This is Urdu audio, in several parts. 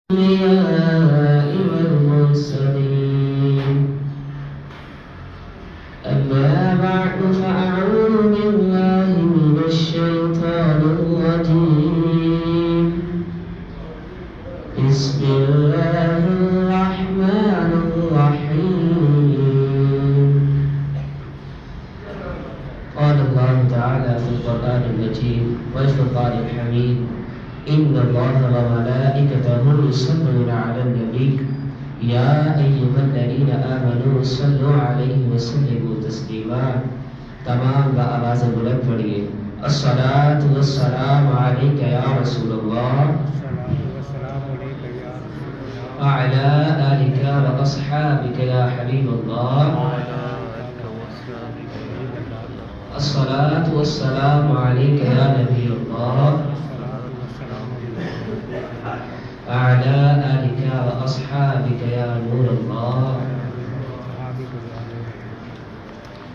الأنبياء والمرسلين أما بعد فأعوذ بالله من الشيطان الرجيم بسم الله الرحمن الرحيم قال الله تعالى في القرآن المجيد والفرقان الحميد إن الله وملائكته يصلون على النبي يا أيها الذين آمنوا صلوا عليه وسلموا تسليما تمام بآواز بلند پڑھیے الصلاة والسلام عليك يا رسول الله وعلى آلك وأصحابك يا حبيب الله الصلاة والسلام عليك يا نبي الله وعلى آلك وأصحابك يا نور الله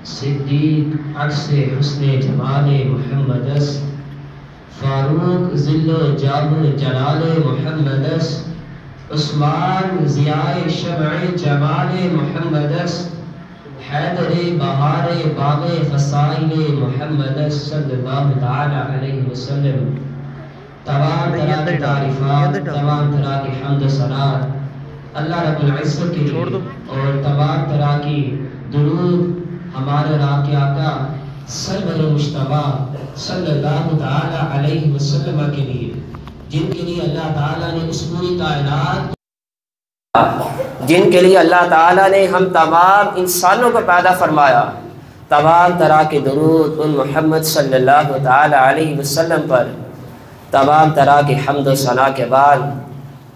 صدیق عکس حسن جمال محمد است فاروق ذل و جاب جلال محمد است عثمان ضیاء شمع جمال محمد است حیدر بہار باغ فضائل محمد است صلی اللہ تعالی علیہ وسلم تمام طرح کی تعریفات تمام طرح کی حمد و ثنا اللہ رب العزت کے لیے اور تمام طرح کی درود ہمارے راکی آقا سرور مجتبی صلی اللہ تعالی علیہ وسلم کے لیے جن کے لیے اللہ تعالیٰ نے اس پوری کائنات جن کے لیے اللہ تعالیٰ نے ہم تمام انسانوں کو پیدا فرمایا تمام طرح کے درود ان محمد صلی اللہ تعالی علیہ وسلم پر تمام طرح کی حمد و ثنا کے بعد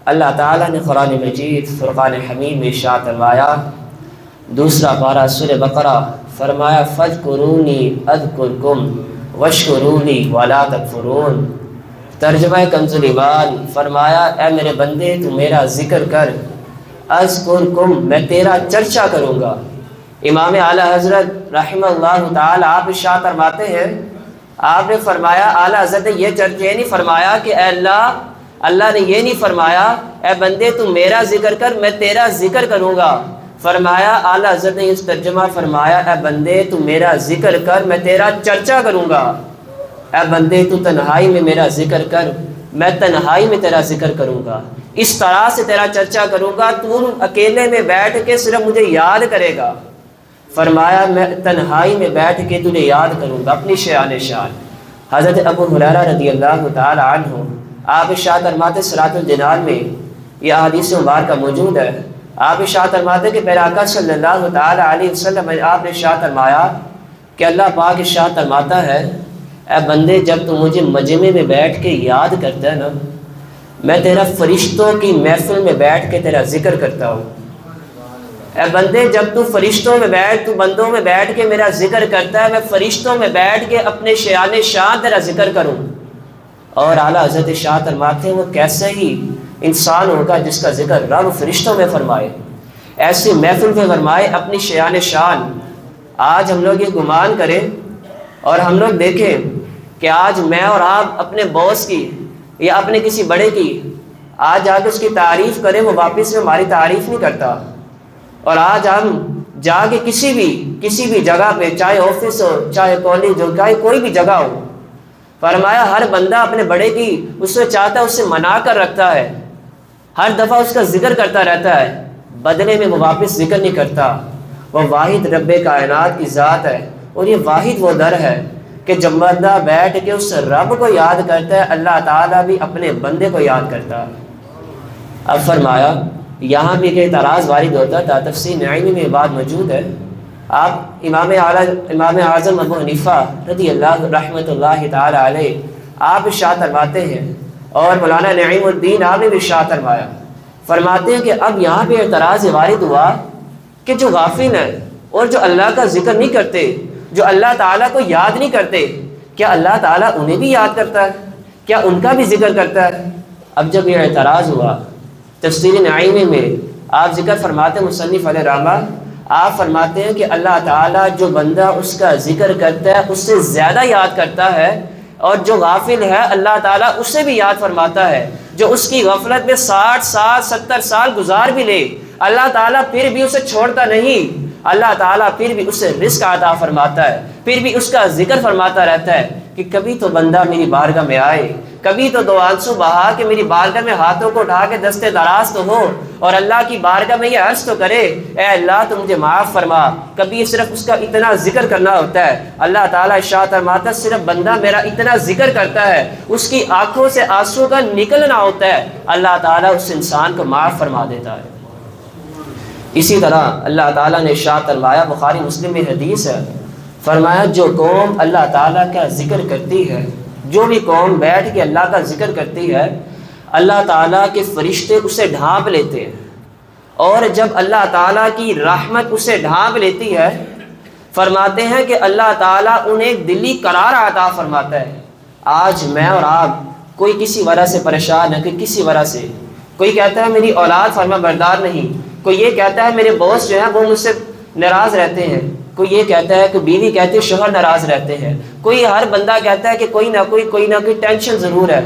اللہ تعالیٰ نے قرآن مجید فرقان حمید میں ارشاد فرمایا دوسرا پارہ سورہ بقرہ فرمایا فاذکرونی اذکرکم واشکرونی ولا تکفرون ترجمہ کنز ایمان فرمایا اے میرے بندے تو میرا ذکر کر اذکرکم میں تیرا چرچا کروں گا امام اعلیٰ حضرت رحمہ اللہ تعالی آپ ارشاد فرماتے ہیں آپ نے فرمایا اعلیٰ حضرت نے یہ نہیں فرمایا کہ اے اللہ نے یہ نہیں فرمایا اے بندے تو میرا ذکر کر میں تیرا ذکر کروں گا فرمایا اعلیٰ حضرت نے اس ترجمہ فرمایا اے بندے تو میرا ذکر کر میں تیرا چرچا کروں گا اے بندے تو تنہائی میں میرا ذکر کر میں تنہائی میں تیرا ذکر کروں گا اس طرح سے تیرا چرچا کروں گا تو اکیلے میں بیٹھ کے صرف مجھے یاد کرے گا فرمایا میں تنہائی میں بیٹھ کے تجھے یاد کروں گا اپنی شان شان حضرت ابو ہریرہ رضی اللہ تعالی عنہ آپ ارشاد فرماتے صراط الجنان میں یہ احادیث مبارکہ موجود ہے آپ ارشاد فرماتے کہ میرے آقا صلی اللہ تعالی علیہ وسلم آپ نے ارشاد فرمایا کہ اللہ پاک ارشاد فرماتا ہے اے بندے جب تو مجھے مجمع میں بیٹھ کے یاد کرتا ہے نا میں تیرا فرشتوں کی محفل میں بیٹھ کے تیرا ذکر کرتا ہوں اے بندے جب تو فرشتوں میں بیٹھ تو بندوں میں بیٹھ کے میرا ذکر کرتا ہے میں فرشتوں میں بیٹھ کے اپنے شان شان تیرا ذکر کروں اور اعلیٰ حضرت ارشاد فرماتے ہیں وہ کیسے ہی انسان ہوگا جس کا ذکر رب فرشتوں میں فرمائے ایسی محفل میں فرمائے اپنی شان شان آج ہم لوگ یہ گمان کریں اور ہم لوگ دیکھیں کہ آج میں اور آپ اپنے باس کی یا اپنے کسی بڑے کی آج آ کے اس کی تعریف کریں وہ واپس میں ہماری تعریف نہیں کرتا اور آج ہم جا کے کسی بھی جگہ پہ چاہے آفس ہو چاہے کالج ہو چاہے کوئی بھی جگہ ہو فرمایا ہر بندہ اپنے بڑے کی اس سے چاہتا ہے اس سے منا کر رکھتا ہے ہر دفعہ اس کا ذکر کرتا رہتا ہے بدلے میں وہ واپس ذکر نہیں کرتا وہ واحد رب کائنات کی ذات ہے اور یہ واحد وہ در ہے کہ جب بندہ بیٹھ کے اس رب کو یاد کرتا ہے اللہ تعالیٰ بھی اپنے بندے کو یاد کرتا ہے اب فرمایا یہاں بھی کہ اعتراض وارد ہوتا تھا تفسیر نعیمی میں بات موجود ہے آپ امام اعظم ابو حنیفہ رضی اللہ رحمۃ اللہ تعالی علیہ آپ ارشاد فرماتے ہیں اور مولانا نعیم الدین آپ نے بھی ارشاد فرماتے ہیں کہ اب یہاں پہ اعتراض وارد ہوا کہ جو غافل ہیں اور جو اللہ کا ذکر نہیں کرتے جو اللہ تعالیٰ کو یاد نہیں کرتے کیا اللہ تعالیٰ انہیں بھی یاد کرتا ہے کیا ان کا بھی ذکر کرتا ہے اب جب یہ اعتراض ہوا تفسیر نعیمی میں آپ ذکر فرماتے ہیں مصنف علیہ رحمہ آپ فرماتے ہیں کہ اللہ تعالیٰ جو بندہ اس کا ذکر کرتا ہے اس سے زیادہ یاد کرتا ہے اور جو غافل ہے اللہ تعالیٰ اس سے بھی یاد فرماتا ہے جو اس کی غفلت میں 60 سال 70 سال گزار بھی لے، اللہ تعالیٰ پھر بھی اسے چھوڑتا نہیں، اللہ تعالیٰ پھر بھی اسے رزق عطا فرماتا ہے، پھر بھی اس کا ذکر فرماتا رہتا ہے کہ کبھی تو بندہ میری بارگاہ میں آئے، کبھی تو دو آنسو بہا کے میری بارگاہ میں ہاتھوں کو اٹھا کے دستے دراز تو ہو اور اللہ کی بارگاہ میں یہ عرض تو کرے اے اللہ تو مجھے معاف فرما۔ کبھی صرف اس کا اتنا ذکر کرنا ہوتا ہے، اللہ تعالیٰ ارشاد فرماتا ہے صرف بندہ میرا اتنا ذکر کرتا ہے، اس کی آنکھوں سے آنسو کا نکلنا ہوتا ہے، اللہ تعالیٰ اس انسان کو معاف فرما دیتا ہے۔ اسی طرح اللہ تعالیٰ نے ارشاد فرمایا، بخاری مسلم میں حدیث ہے، فرمایا جو قوم اللہ تعالیٰ کا ذکر کرتی ہے، جو بھی قوم بیٹھ کے اللہ کا ذکر کرتی ہے، اللہ تعالیٰ کے فرشتے اسے ڈھانپ لیتے ہیں، اور جب اللہ تعالیٰ کی رحمت اسے ڈھانپ لیتی ہے، فرماتے ہیں کہ اللہ تعالیٰ انہیں ایک دلی قرار عطا فرماتا ہے۔ آج میں اور آپ کوئی کسی وجہ سے پریشان ہے، کہ کسی وجہ سے کوئی کہتا ہے میری اولاد فرما بردار نہیں، کوئی یہ کہتا ہے میرے باس جو ہیں وہ مجھ سے ناراض رہتے ہیں، کوئی یہ کہتا ہے کہ بیوی کہتی ہے شوہر ناراض رہتے ہیں، کوئی ہر بندہ کہتا ہے کہ کوئی نہ کوئی ٹینشن ضرور ہے،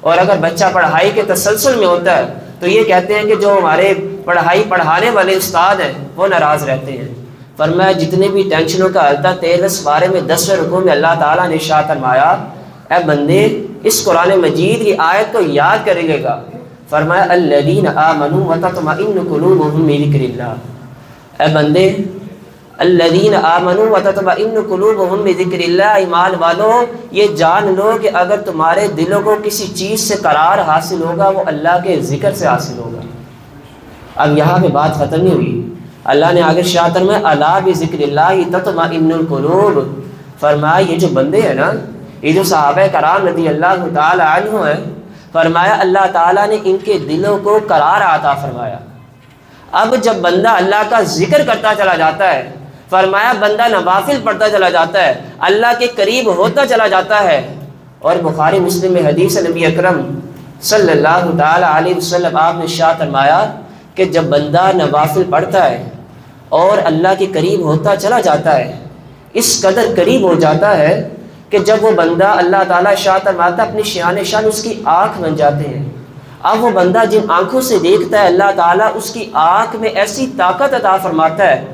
اور اگر بچہ پڑھائی کے تسلسل میں ہوتا ہے تو یہ کہتے ہیں کہ جو ہمارے پڑھائی پڑھانے والے استاد ہیں وہ ناراض رہتے ہیں۔ فرمایا جتنے بھی ٹینشنوں کا حل تھا 13 پارے میں 10ویں رکوع میں اللہ تعالیٰ نے ارشاد فرمایا اے بندے اس قرآن مجید کی آیت کو یاد کرے لے گا، فرمایا الذین آمنوا وتطمئن قلوبهم بذکر اللہ، اے بندے الذین آمنوا وتطمئن قلوبهم بذکر اللہ، ایمان والو یہ جان لو کہ اگر تمہارے دلوں کو کسی چیز سے قرار حاصل ہوگا وہ اللہ کے ذکر سے حاصل ہوگا۔ اب یہاں پہ بات ختم نہیں ہوئی، اللہ نے آگے ارشاد فرمایا الا بذکر اللہ تطمئن القلوب، فرمایا یہ جو بندے ہیں نا، یہ جو صحابہ کرام رضی اللہ تعالی عنہ ہیں، فرمایا اللہ تعالیٰ نے ان کے دلوں کو قرار عطا فرمایا۔ اب جب بندہ اللہ کا ذکر کرتا چلا جاتا ہے، فرمایا بندہ نوافل پڑھتا چلا جاتا ہے، اللہ کے قریب ہوتا چلا جاتا ہے، اور بخاری مسلم میں حدیث نبی اکرم صلی اللہ تعالی علیہ وسلم آپ نے ارشاد فرمایا کہ جب بندہ نوافل پڑھتا ہے اور اللہ کے قریب ہوتا چلا جاتا ہے، اس قدر قریب ہو جاتا ہے کہ جب وہ بندہ اللہ تعالیٰ ارشاد فرماتا اپنی شان شان اس کی آنکھ بن جاتے ہیں۔ اب وہ بندہ جن آنکھوں سے دیکھتا ہے اللہ تعالیٰ اس کی آنکھ میں ایسی طاقت عطا فرماتا ہے،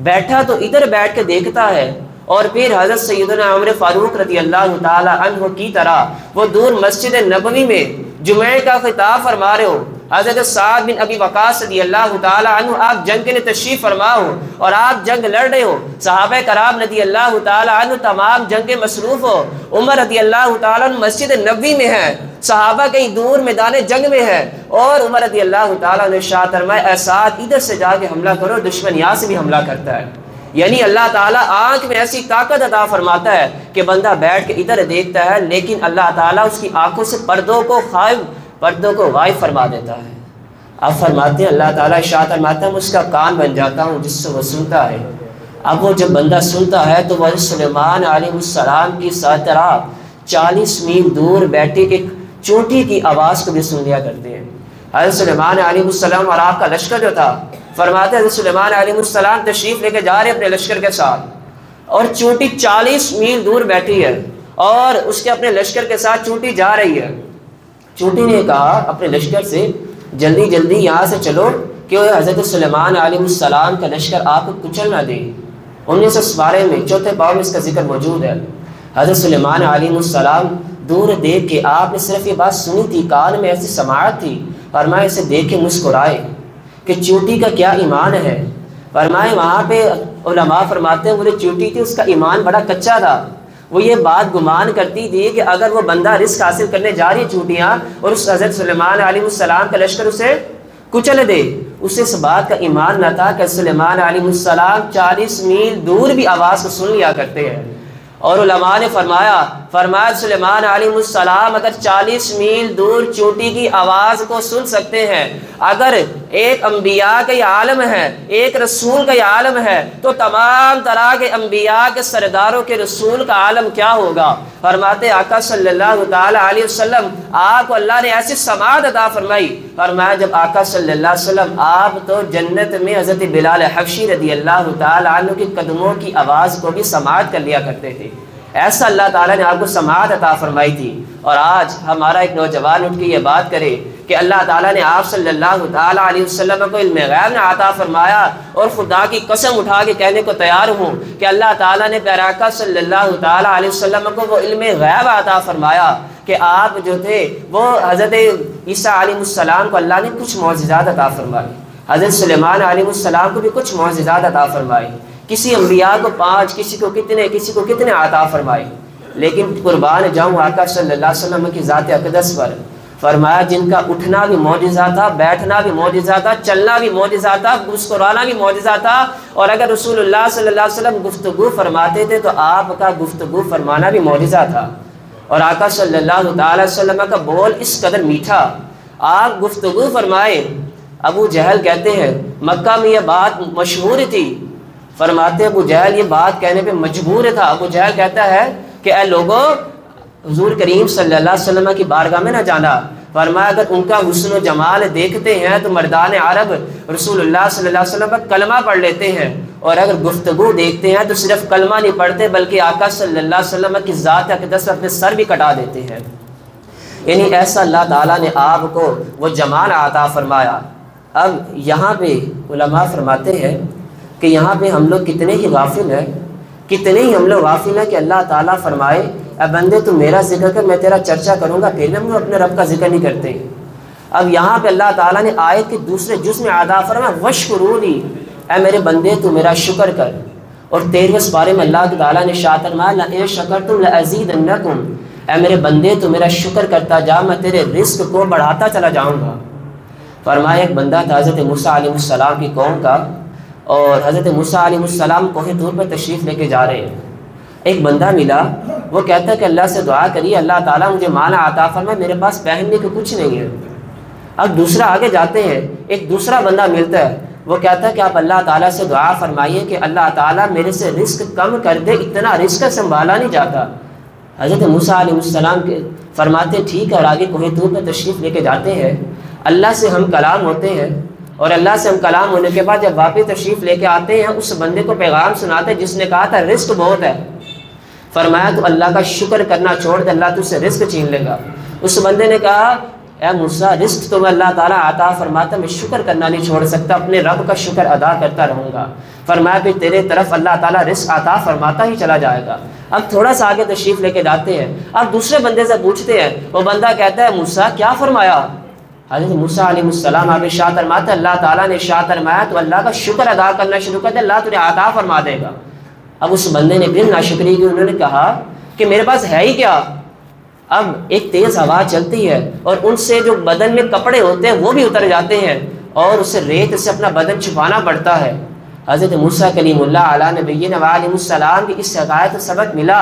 بیٹھا تو ادھر بیٹھ کے دیکھتا ہے، اور پھر حضرت سیدنا عمر فاروق رضی اللہ تعالی عنہ کی طرح وہ دور مسجد نبوی میں جمعے کا خطاب فرما رہے ہو، حضرت سعد بن ابی وقاص رضی اللہ تعالی عنہ آپ جنگ کے لیے تشریف فرما ہو اور آپ جنگ لڑ رہے ہو، صحابہ کرام رضی اللہ تعالی عنہ تمام جنگ کے مصروف ہو، عمر رضی اللہ تعالی عنہ مسجد نبوی میں ہیں، صحابہ کہیں دور میدان جنگ میں ہے، اور عمر رضی اللہ تعالیٰ نے ارشاد فرمایا اے سعد ادھر سے جا کے حملہ کرو، دشمن یہاں سے بھی حملہ کرتا ہے۔ یعنی اللہ تعالیٰ آنکھ میں ایسی طاقت عطا فرماتا ہے کہ بندہ بیٹھ کے ادھر دیکھتا ہے، لیکن اللہ تعالیٰ اس کی آنکھوں سے پردوں کو غائب فرما دیتا ہے۔ اب فرماتے ہیں اللہ تعالیٰ ارشاد فرماتا ہے میں اس کا کان بن جاتا ہوں جس سے وہ سنتا ہے۔ اب وہ جب بندہ سنتا ہے تو وہ سلیمان علیہ السلام کی طرح 40 میل دور بیٹھے ایک چونٹی کی آواز کو بھی سن لیا کرتے ہیں۔ حضرت سلیمان علیہ السلام اور آپ کا لشکر جو تھا، فرماتے ہیں حضرت سلیمان علیہ السلام تشریف لے کے جا رہے اپنے لشکر کے ساتھ، اور چونٹی 40 میل دور بیٹھی ہے اور اس کے اپنے لشکر کے ساتھ چونٹی جا رہی ہے۔ چونٹی نے کہا اپنے لشکر سے جلدی جلدی یہاں سے چلو کہ حضرت سلیمان علیہ السلام کا لشکر آپ کو کچل نہ دے۔ 19 پارے میں 4 پاؤں میں اس کا ذکر موجود ہے۔ حضرت سلیمان علیہ السلام دور دیکھ کے آپ نے صرف یہ بات سنی تھی، کان میں ایسی سماعت تھی، فرمایا اسے دیکھ کے مسکرائے کہ چونٹی کا کیا ایمان ہے۔ فرمائے وہاں پہ علماء فرماتے ہیں وہ جو چونٹی تھی اس کا ایمان بڑا کچا تھا، وہ یہ بات گمان کرتی تھی کہ اگر وہ بندہ رزق حاصل کرنے جا رہی چونٹیاں اور اس حضرت سلیمان علیہ السلام کا لشکر اسے کچل دے، اسے اس بات کا ایمان نہ تھا کہ سلیمان علیہ السلام 40 میل دور بھی آواز کو سن لیا کرتے ہیں۔ اور علماء نے فرمایا سلیمان علیہ السلام اگر 40 میل دور چونٹی کی آواز کو سن سکتے ہیں، اگر ایک انبیاء کا یہ عالم ہے، ایک رسول کا یہ عالم ہے، تو تمام طرح کے انبیاء کے سرداروں کے رسول کا عالم کیا ہوگا۔ فرماتے آقا صلی اللہ تعالی علیہ وسلم آپ کو اللہ نے ایسی سماعت عطا فرمائی، فرمایا جب آقا صلی اللہ علیہ وسلم آپ تو جنت میں حضرت بلال حبشی رضی اللہ تعالی عنہ کے قدموں کی آواز کو بھی سماعت کر لیا کرتے تھے۔ ایسا اللہ تعالیٰ نے آپ کو سماعت عطا فرمائی تھی، اور آج ہمارا ایک نوجوان اٹھ کے یہ بات کرے کہ اللہ تعالیٰ نے آپ صلی اللہ تعالیٰ علیہ وسلم کو علم غیب نے عطا فرمایا، اور خدا کی قسم اٹھا کے کہنے کو تیار ہوں کہ اللہ تعالیٰ نے پیارے آقا صلی اللہ تعالیٰ علیہ وسلم کو وہ علم غیب عطا فرمایا کہ آپ جو تھے وہ حضرت عیسیٰ علیہ السلام کو اللہ نے کچھ معجزات عطا فرمائے، حضرت سلیمان علیہ السلام کو بھی کچھ معجزات عطا فرمائے، کسی انبیاء کو 5، کسی کو کتنے عطا فرمائے۔ لیکن قربان جاؤں آقا صلی اللہ علیہ وسلم کی ذات اقدس پر، فرمایا جن کا اٹھنا بھی معجزہ تھا، بیٹھنا بھی معجزہ تھا، چلنا بھی معجزہ تھا، مسکرانا بھی معجزہ تھا، اور اگر رسول اللہ صلی اللہ علیہ وسلم گفتگو فرماتے تھے تو آپ کا گفتگو فرمانا بھی معجزہ تھا، اور آقا صلی اللہ تعالی وسلم کا بول اس قدر میٹھا، آپ گفتگو فرمائے۔ ابو جہل کہتے ہیں مکہ میں یہ بات مشہور تھی، فرماتے ابو جہل یہ بات کہنے پہ مجبور تھا۔ ابو جہل کہتا ہے کہ اے لوگوں، حضور کریم صلی اللہ علیہ وسلم کی بارگاہ میں نہ جانا، فرمایا اگر ان کا حسن و جمال دیکھتے ہیں تو مردان عرب رسول اللہ صلی اللہ علیہ وسلم پر کلمہ پڑھ لیتے ہیں، اور اگر گفتگو دیکھتے ہیں تو صرف کلمہ نہیں پڑھتے بلکہ آقا صلی اللہ علیہ وسلم کی ذات اقدس اپنے سر بھی کٹا دیتے ہیں۔ یعنی ایسا اللہ تعالیٰ نے آپ کو وہ جمال عطا فرمایا۔ اب یہاں پہ علماء فرماتے ہیں کہ یہاں پہ ہم لوگ کتنے ہی غافل ہیں، کتنے ہی ہم لوگ غافل ہیں کہ اللہ تعالیٰ فرمائے اے بندے تو میرا ذکر کر، میں تیرا چرچا کروں گا، پھر ہم لوگ اپنے رب کا ذکر نہیں کرتے۔ اب یہاں پہ اللہ تعالیٰ نے آیت کے دوسرے جز میں عطا فرمایا وشکرونی، اے میرے بندے تو میرا شکر کر، اور 13ویں پارے میں اللہ تعالیٰ نے شاہ فرمایا لئن شکرتم لأزیدنکم، اے میرے بندے تو میرا شکر کرتا جا، میں تیرے رزق کو بڑھاتا چلا جاؤں گا۔ فرمایا ایک بندہ تھا حضرت موسیٰ علیہ السلام کی قوم کا، اور حضرت موسیٰ علیہ السلام کوہ طور پر تشریف لے کے جا رہے ہیں، ایک بندہ ملا، وہ کہتا ہے کہ اللہ سے دعا کریے اللہ تعالیٰ مجھے مال عطا فرمائے، میرے پاس پہننے کو کچھ نہیں ہے۔ اب دوسرا آگے جاتے ہیں، ایک دوسرا بندہ ملتا ہے، وہ کہتا ہے کہ آپ اللہ تعالیٰ سے دعا فرمائیے کہ اللہ تعالیٰ میرے سے رزق کم کر دے، اتنا رزق سنبھالا نہیں جاتا۔ حضرت موسیٰ علیہ السلام کے فرماتے ٹھیک ہے، اور آگے کوہ طور پر تشریف لے کے جاتے ہیں، اللہ سے ہم کلام ہوتے ہیں، اور اللہ سے ہم کلام ہونے کے بعد جب واپس تشریف لے کے آتے ہیں اس بندے کو پیغام سناتے ہیں جس نے کہا تھا رزق بہت ہے، فرمایا تو اللہ کا شکر کرنا چھوڑ دے، اللہ تجھ سے رزق چھین لے گا۔ اس بندے نے کہا اے موسیٰ رزق تو میں اللہ تعالیٰ عطا فرماتا، میں شکر کرنا نہیں چھوڑ سکتا، اپنے رب کا شکر ادا کرتا رہوں گا۔ فرمایا پھر تیرے طرف اللہ تعالیٰ رزق عطا فرماتا ہی چلا جائے گا۔ اب تھوڑا سا آگے تشریف لے کے جاتے ہیں، اب دوسرے بندے سے پوچھتے ہیں، وہ بندہ کہتا ہے موسیٰ کیا فرمایا؟ حضرت موسیٰ علیہ السلام آپ ارشاد فرماتے اللہ تعالیٰ نے ارشاد فرمایا تو اللہ کا شکر ادا کرنا شروع کر دے، اللہ تجھے عطا فرما دے گا۔ اب اس بندے نے پھر ناشکری کی، انہوں نے کہا کہ میرے پاس ہے ہی کیا؟ اب ایک تیز ہوا چلتی ہے اور ان سے جو بدن میں کپڑے ہوتے ہیں وہ بھی اتر جاتے ہیں، اور اسے ریت سے اپنا بدن چھپانا پڑتا ہے۔ حضرت موسیٰ کلیم اللہ علیہ نبینا علیہ السلام کی اس حکایت سے سبق ملا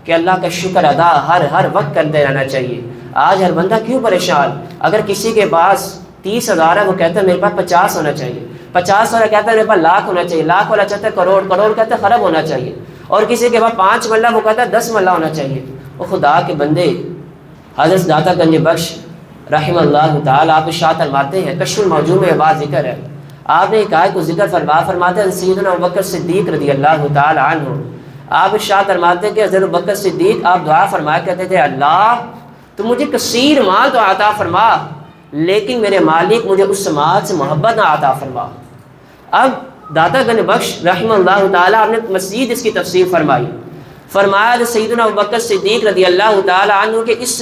کہ اللہ کا شکر ادا ہر وقت کرتے رہنا چاہیے۔ آج ہر بندہ کیوں پریشان؟ اگر کسی کے پاس 30,000 ہے وہ کہتا ہے میرے پاس 50 ہونا چاہیے، 50 والا کہتا ہے میرے پاس لاکھ ہونا چاہیے، لاکھ والا چاہتا ہے کروڑ، کروڑ کہتا ہے خرب ہونا چاہیے، اور کسی کے پاس 5 ملہ وہ کہتا ہے 10 ملہ ہونا چاہیے۔ وہ خدا کے بندے حضرت داتا گنج بخش رحمہ اللہ تعالیٰ آپ ارشاد فرماتے ہیں، کشف الموضوع میں بات ذکر ہے، آپ نے ایک آیت کو ذکر فرماتے ہیں سیدنا ابوبکر صدیق رضی اللہ تعالیٰ عنہ، آپ ارشاد فرماتے ہیں کہ حضرت ابوبکر صدیق آپ دعا فرمایا کرتے تھے اللہ تو مجھے کثیر مال تو عطا فرما، لیکن میرے مالک مجھے اس مال سے محبت نہ عطا فرما۔ اب داتا گنج بخش رحمہ اللہ تعالیٰ آپ نے مزید اس کی تفسیر فرمائی، فرمایا کہ سیدنا ابوبکر صدیق رضی اللہ تعالیٰ عنہ کہ اس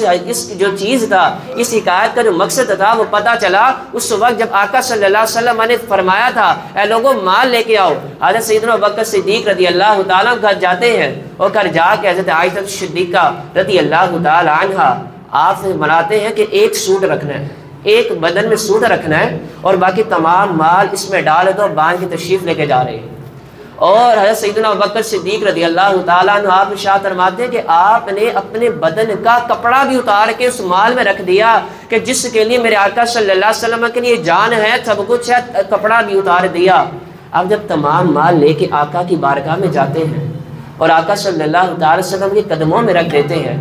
جو چیز تھا، اس حکایت کا جو مقصد تھا وہ پتہ چلا اس وقت جب آقا صلی اللہ علیہ وسلم نے فرمایا تھا اے لوگوں مال لے کے آؤ۔ حضرت سیدنا ابوبکر صدیق رضی اللہ تعالیٰ گھر جاتے ہیں، اور گھر جا کے حضرت عائشہ صدیقہ رضی اللہ تعالیٰ عنہ آپ سے مناتے ہیں کہ ایک سوٹ رکھنا ہے، ایک بدن میں سوٹ رکھنا ہے، اور باقی تمام مال اس میں ڈال دو، باندھ کے تشریف لے کے جا رہے ہیں۔ اور حضرت سیدنا ابوبکر صدیق رضی اللہ تعالیٰ عنہ آپ ارشاد فرماتے ہیں کہ آپ نے اپنے بدن کا کپڑا بھی اتار کے اس مال میں رکھ دیا کہ جس کے لیے میرے آقا صلی اللہ علیہ وسلم کے لیے جان ہے، سب کچھ ہے، کپڑا بھی اتار دیا۔ اب جب تمام مال لے کے آقا کی بارگاہ میں جاتے ہیں اور آقا صلی اللہ تعالی وسلم کے قدموں میں رکھ دیتے ہیں،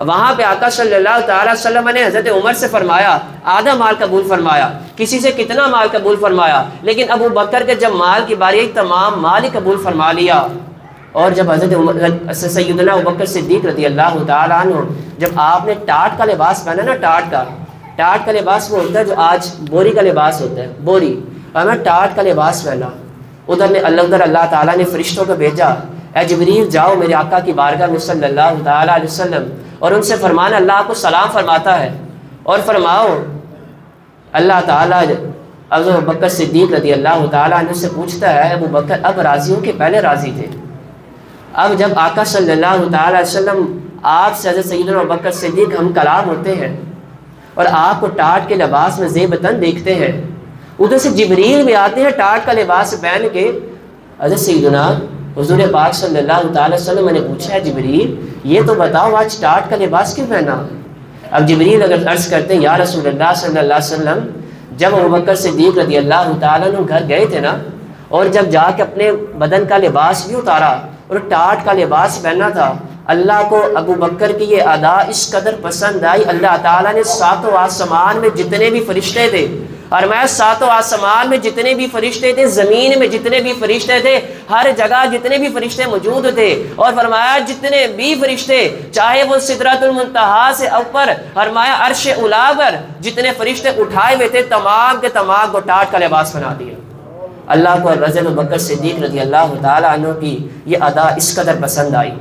وہاں پہ آقا صلی اللہ تعالی وسلم نے حضرت عمر سے فرمایا آدھا مال قبول فرمایا، کسی سے کتنا مال قبول فرمایا، لیکن ابو بکر کے جب مال کی باری آئی تمام مال ہی قبول فرما لیا۔ اور جب حضرت سیدنا ابوبکر صدیق رضی اللہ تعالیٰ عنہ جب آپ نے ٹاٹ کا لباس پہنا نا، ٹاٹ کا لباس وہ ہوتا ہے جو آج بوری کا لباس ہوتا ہے، بوری، اور میں ٹاٹ کا لباس پہنا، ادھر اللہ تعالیٰ نے فرشتوں کو بھیجا، اے جبریل جاؤ میرے آقا کی بارگاہ میں صلی اللہ تعالیٰ علیہ وسلم اور ان سے فرمانا اللہ آپ کو سلام فرماتا ہے، اور فرماؤ اللہ تعالیٰ ابو بکر صدیق رضی اللہ تعالیٰ عنہ سے پوچھتا ہے ابو بکر اب راضی ہوں کہ پہلے راضی تھے؟ اب جب آقا صلی اللہ تعالیٰ علیہ وسلم آپ سے حضرت سیدنا ابو بکر صدیق ہم کلام ہوتے ہیں اور آپ کو ٹاٹ کے لباس میں زیب تن دیکھتے ہیں، ادھر سے جبریل بھی آتے ہیں ٹاٹ کا لباس پہن کے، حضرت سیدنا حضور پاک صلی اللہ تعالیٰ علیہ وسلم نے پوچھا ہے جبریل یہ تو بتاؤ آج ٹاٹ کا لباس کیوں پہنا؟ اب جبریل اگر عرض کرتے ہیں یا رسول اللہ صلی اللہ علیہ وسلم جب ابوبکر صدیق رضی اللہ تعالیٰ عنہ گھر گئے تھے نا، اور جب جا کے اپنے بدن کا لباس بھی اتارا اور ٹاٹ کا لباس پہنا تھا، اللہ کو ابو بکر کی یہ ادا اس قدر پسند آئی، اللہ تعالیٰ نے ساتوں آسمان میں جتنے بھی فرشتے تھے، اور میں ساتوں آسمان میں جتنے بھی فرشتے تھے، زمین میں جتنے بھی فرشتے تھے، ہر جگہ جتنے بھی فرشتے موجود تھے، اور فرمایا جتنے بھی فرشتے چاہے وہ سدرۃ المنتہا سے اوپر فرمایا عرش اولی پر جتنے فرشتے اٹھائے ہوئے تھے تمام کے تمام کو ٹاٹ کا لباس بنا دیا۔ اللہ کو حضرت ابوبکر صدیق رضی اللہ تعالیٰ عنہ کی یہ ادا اس قدر پسند آئی،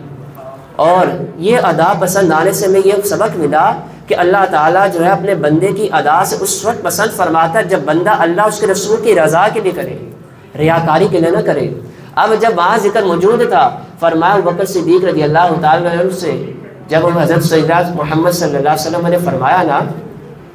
اور یہ ادا پسند آنے سے میں یہ سبق ملا کہ اللہ تعالیٰ جو ہے اپنے بندے کی ادا سے اس وقت پسند فرماتا ہے جب بندہ اللہ اس کے رسول کی رضا کے لیے کرے، ریاکاری کے لیے نہ کرے۔ اب جب وہاں ذکر موجود تھا فرمایا ابوبکر صدیق رضی اللہ تعالیٰ عنہ سے جب حضرت سیدنا محمد صلی اللہ علیہ وسلم نے فرمایا نا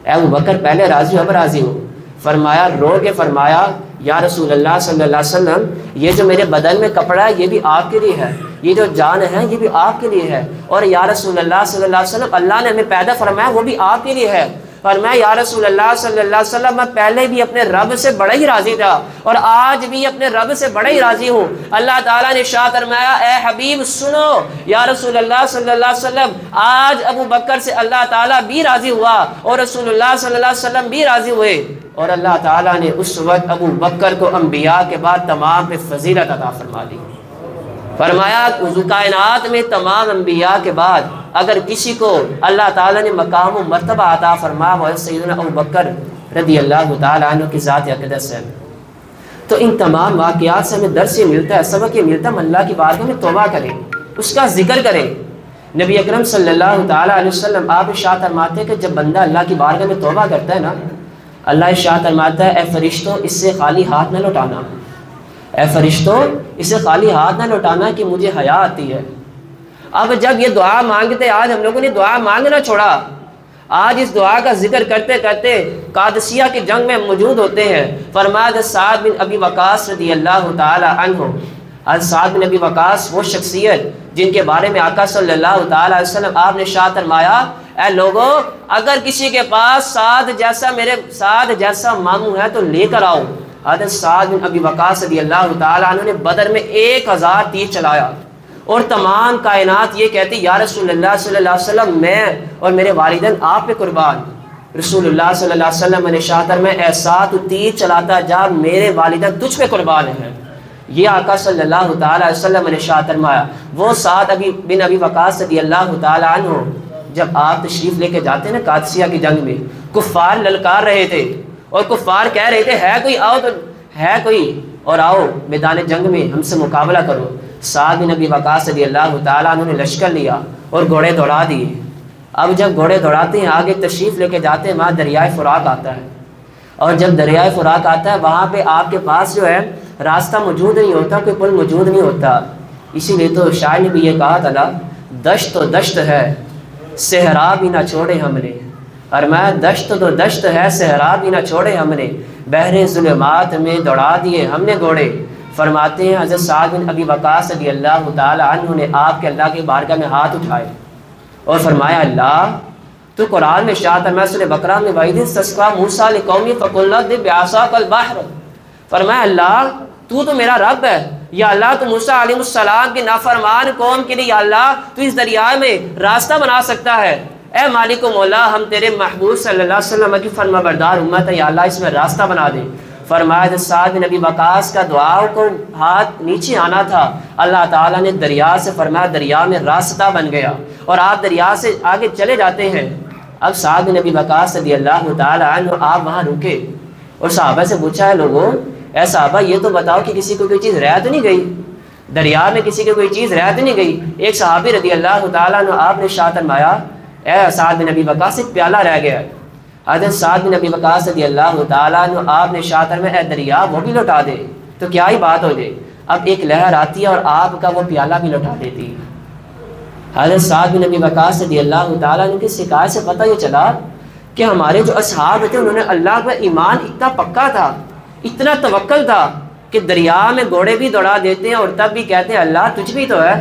اے ابوبکر پہلے راضی ہو اب راضی ہو، فرمایا رو کے فرمایا یا رسول اللہ صلی اللہ علیہ وسلم یہ جو میرے بدن میں کپڑا ہے یہ بھی آپ کے لیے ہے، یہ جو جان ہے یہ بھی آپ کے لیے ہے، اور یا رسول اللہ صلی اللہ علیہ وسلم اللہ نے ہمیں پیدا فرمایا وہ بھی آپ کے لیے ہے، فرمایا یا رسول اللہ صلی اللہ علیہ وسلم میں پہلے بھی اپنے رب سے بڑا ہی راضی تھا اور آج بھی اپنے رب سے بڑا ہی راضی ہوں۔ اللہ تعالیٰ نے ارشاد فرمایا اے حبیب سنو یا رسول اللہ صلی اللہ علیہ وسلم آج ابو بکر سے اللہ تعالیٰ بھی راضی ہوا اور رسول اللہ صلی اللہ علیہ وسلم بھی راضی ہوئے، اور اللہ تعالیٰ نے اس وقت ابو بکر کو انبیاء کے بعد تمام پہ فضیلت عطا فرما دی۔ فرمایا کائنات میں تمام انبیاء کے بعد اگر کسی کو اللہ تعالیٰ نے مقام و مرتبہ عطا فرمایا وہ سیدنا ابو بکر رضی اللہ تعالیٰ عنہ کی ذات اقدس ہے۔ تو ان تمام واقعات سے ہمیں درس یہ ملتا ہے، سبق یہ ملتا ہے ہم اللہ کی بارگاہ میں توبہ کریں، اس کا ذکر کریں۔ نبی اکرم صلی اللہ تعالیٰ علیہ وسلم آپ ارشاد فرماتے ہیں کہ جب بندہ اللہ کی بارگاہ میں توبہ کرتا ہے نا اللہ ارشاد فرماتا ہے اے فرشتوں اس سے خالی ہاتھ نہ لوٹانا، اے فرشتوں اسے خالی ہاتھ نہ لوٹانا کہ مجھے حیا آتی ہے۔ اب جب یہ دعا مانگتے آج ہم لوگوں نے دعا مانگنا چھوڑا، آج اس دعا کا ذکر کرتے کرتے قادسیہ کی جنگ میں موجود ہوتے ہیں۔ فرمایا سعد بن ابی وقاص رضی اللہ تعالی عنہ، سعد بن ابی وقاص وہ شخصیت جن کے بارے میں آقا صلی اللہ تعالی علیہ وسلم آپ نے ارشاد فرمایا اے لوگوں اگر کسی کے پاس سعد جیسا میرے سعد جیسا ماموں ہے تو لے کر آؤ۔ حضرت سعد بن ابی وقاص رضی اللہ تعالی عنہ نے بدر میں 1000 تیر چلایا اور تمام کائنات یہ کہتی یا رسول اللہ صلی اللہ علیہ وسلم میں اور میرے والدین آپ پہ قربان۔ رسول اللہ صلی اللہ علیہ وسلم نے ارشاد میں اے سعد تو تیر چلاتا جا میرے والدین تجھ پہ قربان ہیں۔ یہ آقا صلی اللہ تعالی علیہ وسلم نے ارشاد فرمایا۔ وہ سعد بن ابی وقاص رضی اللہ تعالی عنہ جب آپ تشریف لے کے جاتے ہیں نا قادسیہ کی جنگ میں کفار للکار رہے تھے اور کفار کہہ رہے تھے ہے کوئی آؤ تو ہے کوئی اور آؤ میدان جنگ میں ہم سے مقابلہ کرو۔ سعد بن ابی وقاص رضی اللہ تعالیٰ عنہ نے لشکر لیا اور گھوڑے دوڑا دیے۔ اب جب گھوڑے دوڑاتے ہیں آگے تشریف لے کے جاتے ہیں وہاں دریائے فرات آتا ہے، اور جب دریائے فرات آتا ہے وہاں پہ آپ کے پاس جو ہے راستہ موجود نہیں ہوتا، کوئی پل موجود نہیں ہوتا، اسی لیے تو شاعر نے بھی یہ کہا تھا دشت تو دشت ہے صحرا بھی نہ چھوڑے ہم نے، اور میں دشت تو دشت ہے صحرا بھی نہ چھوڑے ہم نے، بحر ظلمات میں دوڑا دیے ہم نے گھوڑے۔ فرماتے ہیں حضرت سعد بن ابی وقاص رضی اللہ تعالی عنہ نے آپ کے اللہ کی بارگاہ میں ہاتھ اٹھائے اور فرمایا اللہ تو قرآن میں ارشاد ہے سورہ بقرہ میں وَإِذِ اسْتَسْقَىٰ مُوسَىٰ لِقَوْمِهِ فَقُلْ اضْرِب بِعَصَاكَ الْبَحْرَ، فرمایا اللہ تو میرا رب ہے، یا اللہ تو موسیٰ علیہ السلام کی نافرمان قوم کے لیے یا اللہ تو اس دریا میں راستہ بنا سکتا ہے، اے مالک و مولا ہم تیرے محبوب صلی اللہ علیہ وسلم کی فرما بردار امت ہے، یا اللہ اس میں راستہ بنا دے۔ فرمایا جب سعد بن ابی وقاص کا دعا کو ہاتھ نیچے آنا تھا، اللہ تعالیٰ نے دریا سے فرمایا دریا میں راستہ بن گیا اور آپ دریا سے آگے چلے جاتے ہیں۔ اب سعد بن ابی وقاص رضی اللہ تعالیٰ عنہ آپ وہاں رکے اور صحابہ سے پوچھا ہے لوگوں، اے صحابہ یہ تو بتاؤ کہ کسی کو کوئی چیز رہ تو نہیں گئی، دریا میں کسی کو کوئی چیز رہ تو نہیں گئی؟ ایک صحابی رضی اللہ تعالیٰ عنہ آپ نے ارشاد فرمایا اے سعد بن ابی وقاص ایک پیالہ رہ گیا ہے۔ حضرت سعد بن ابی وقاص رضی اللہ تعالیٰ عنہ آپ نے ارشاد فرمایا اے دریا وہ بھی لوٹا دے تو کیا ہی بات ہو جائے۔ اب ایک لہر آتی ہے اور آپ کا وہ پیالہ بھی لوٹا دیتی ہے۔ حضرت سعد بن ابی وقاص رضی اللہ تعالیٰ عنہ کی شکایت سے پتہ یہ چلا کہ ہمارے جو اصحاب تھے انہوں نے اللہ کا ایمان اتنا پکا تھا، اتنا توکل تھا کہ دریا میں گھوڑے بھی دوڑا دیتے ہیں اور تب بھی کہتے ہیں اللہ تجھ بھی تو ہے،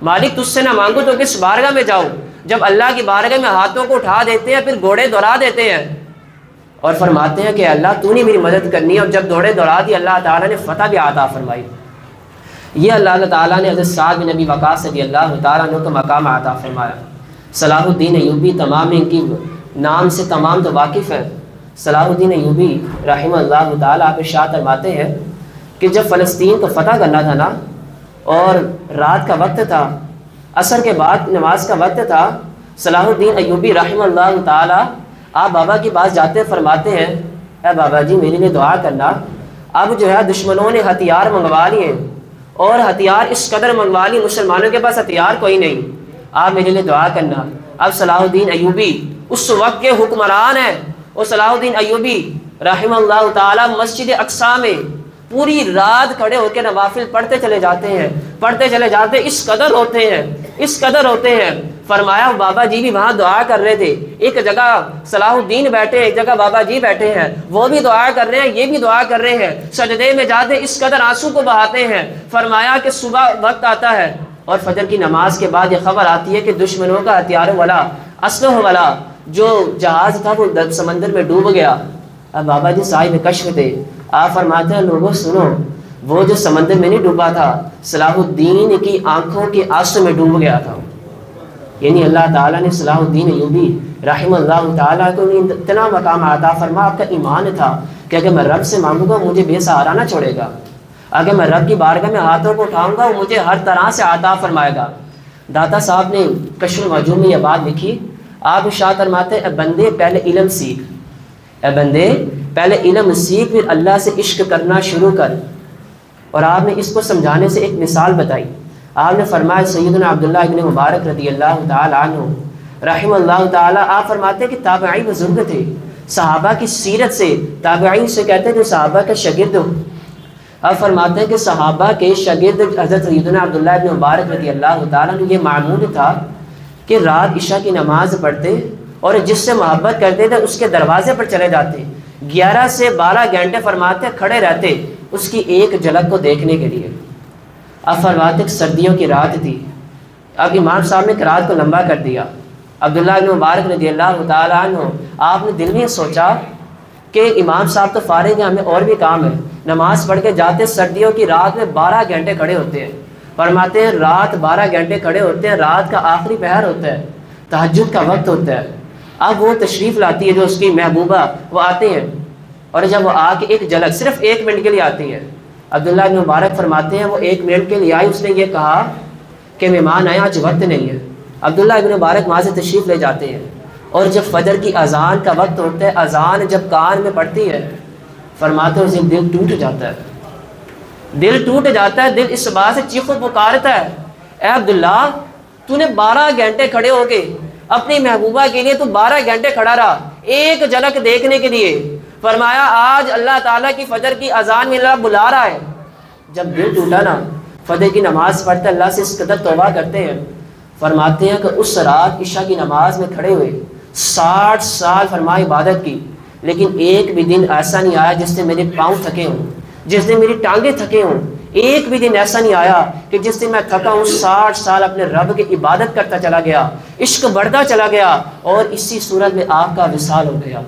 مالک تجھ سے نہ مانگو تو کس بارگاہ میں جاؤ۔ جب اللہ کی بارگاہ میں ہاتھوں کو اٹھا دیتے ہیں پھر گھوڑے دوڑا دیتے ہیں اور فرماتے ہیں کہ اللہ تو نے میری مدد کرنی ہے، اور جب گھوڑے دوڑا دی اللہ تعالیٰ نے فتح بھی عطا فرمائی۔ یہ اللہ تعالیٰ نے حضرت سعد بن ابی وقاص رضی اللہ تعالیٰ عنہ کو مقام عطا فرمایا۔ صلاح الدین ایوبی تمام ان کی نام سے تمام تو واقف ہے۔ صلاح الدین ایوبی رحمہ اللہ تعالیٰ آپ ارشاد فرماتے ہیں کہ جب فلسطین کو فتح کرنا تھا نا اور رات کا وقت تھا، عصر کے بعد نماز کا وقت تھا، صلاح الدین ایوبی رحمہ اللہ تعالیٰ آپ بابا کے پاس جاتے فرماتے ہیں اے بابا جی میرے لیے دعا کرنا، اب جو ہے دشمنوں نے ہتھیار منگوا لیے اور ہتھیار اس قدر منگوا لی مسلمانوں کے پاس ہتھیار کوئی نہیں، آپ میرے لیے دعا کرنا۔ اب صلاح الدین ایوبی اس وقت کے حکمران ہیں، اور صلاح الدین ایوبی رحمہ اللہ تعالیٰ مسجد اقصیٰ میں پوری رات کھڑے ہو کے نوافل پڑھتے چلے جاتے ہیں، پڑھتے چلے جاتے، اس قدر ہوتے ہیں۔ فرمایا بابا جی بھی وہاں دعا کر رہے تھے، ایک جگہ صلاح الدین بیٹھے، ایک جگہ بابا جی بیٹھے ہیں، وہ بھی دعا کر رہے ہیں، یہ بھی دعا کر رہے ہیں، سجدے میں جاتے اس قدر آنسو کو بہاتے ہیں۔ فرمایا کہ صبح وقت آتا ہے اور فجر کی نماز کے بعد یہ خبر آتی ہے کہ دشمنوں کا ہتھیار والا اسلحہ والا جو جہاز تھا وہ سمندر میں ڈوب گیا۔ اب بابا جی صاحب کشف تھے، آپ فرماتے ہیں لوگوں سنو، وہ جو سمندر میں نہیں ڈوبا تھا، صلاح الدین کی آنکھوں کے آنسو میں ڈوب گیا تھا۔ یعنی اللہ تعالیٰ نے صلاح الدین ایوبی رحمہ اللہ تعالیٰ کو اتنا مقام عطا فرما، آپ کا ایمان تھا کہ اگر میں رب سے مانگوں گا مجھے بے سہارا نہ چھوڑے گا، اگر میں رب کی بارگاہ میں ہاتھوں کو اٹھاؤں گا وہ مجھے ہر طرح سے عطا فرمائے گا۔ داتا صاحب نے کشف المعجون میں یہ بات لکھی، آپ ارشاد فرماتے ہیں اے بندے پہلے علم سیکھ، اے بندے پہلے علم سیکھ پھر اللہ سے عشق کرنا شروع کر۔ اور آپ نے اس کو سمجھانے سے ایک مثال بتائی، آپ نے فرمایا سیدنا عبداللہ ابن مبارک رضی اللہ تعالیٰ عنہ رحمہ اللہ تعالیٰ، آپ فرماتے ہیں کہ تابعی بزرگ تھے، صحابہ کی سیرت سے تابعین سے کہتے ہیں جو صحابہ کا شاگرد ہو۔ آپ فرماتے ہیں کہ صحابہ کے شاگرد حضرت سیدنا عبداللہ ابن مبارک رضی اللہ تعالیٰ عنہ یہ معمول تھا کہ رات عشاء کی نماز پڑھتے اور جس سے محبت کرتے تھے اس کے دروازے پر چلے جاتے، 11 سے 12 گھنٹے فرماتے کھڑے رہتے اس کی ایک جھلک کو دیکھنے کے لیے۔ اب فرماتے سردیوں کی رات تھی، اب امام صاحب نے رات کو لمبا کر دیا، عبداللہ ابن مبارک رضی اللہ تعالیٰ عنہ آپ نے دل میں سوچا کہ امام صاحب تو فارغ ہیں، ہمیں اور بھی کام ہے، نماز پڑھ کے جاتے سردیوں کی رات میں 12 گھنٹے کھڑے ہوتے ہیں، فرماتے ہیں رات 12 گھنٹے کھڑے ہوتے ہیں، رات کا آخری پہر ہوتا ہے، تہجد کا وقت ہوتا ہے، اب وہ تشریف لاتی ہے جو اس کی محبوبہ، وہ آتے ہیں اور جب وہ آ کے ایک جھلک صرف 1 منٹ کے لیے آتی ہے، عبداللہ ابن مبارک فرماتے ہیں وہ 1 منٹ کے لیے آئی، اس نے یہ کہا کہ مہمان آئے آج وقت نہیں ہے، عبداللہ ابن مبارک وہاں سے تشریف لے جاتے ہیں، اور جب فجر کی اذان کا وقت ہوتا ہے، اذان جب کان میں پڑتی ہے فرماتے ہیں اس دن دل ٹوٹ جاتا ہے، دل ٹوٹ جاتا ہے، دل اس بات سے چیخ و پکارتا ہے اے عبداللہ تو نے 12 گھنٹے کھڑے ہو کے اپنی محبوبہ کے لیے تو 12 گھنٹے کھڑا رہا ایک جھلک دیکھنے کے لیے، فرمایا آج اللہ تعالیٰ کی فجر کی اذان میں اللہ بلا رہا ہے۔ جب دل ٹوٹا نا فجر کی نماز پڑھتے اللہ سے اس قدر توبہ کرتے ہیں، فرماتے ہیں کہ اس رات عشاء کی نماز میں کھڑے ہوئے 60 سال فرمایا عبادت کی، لیکن ایک بھی دن ایسا نہیں آیا جس سے میرے پاؤں تھکے ہوں، جس دن میری ٹانگیں تھکے ہوں، ایک بھی دن ایسا نہیں آیا کہ جس دن میں تھکا ہوں، 60 سال اپنے رب کی عبادت کرتا چلا گیا، عشق بڑھتا چلا گیا، اور اسی صورت میں آپ کا وصال ہو گیا۔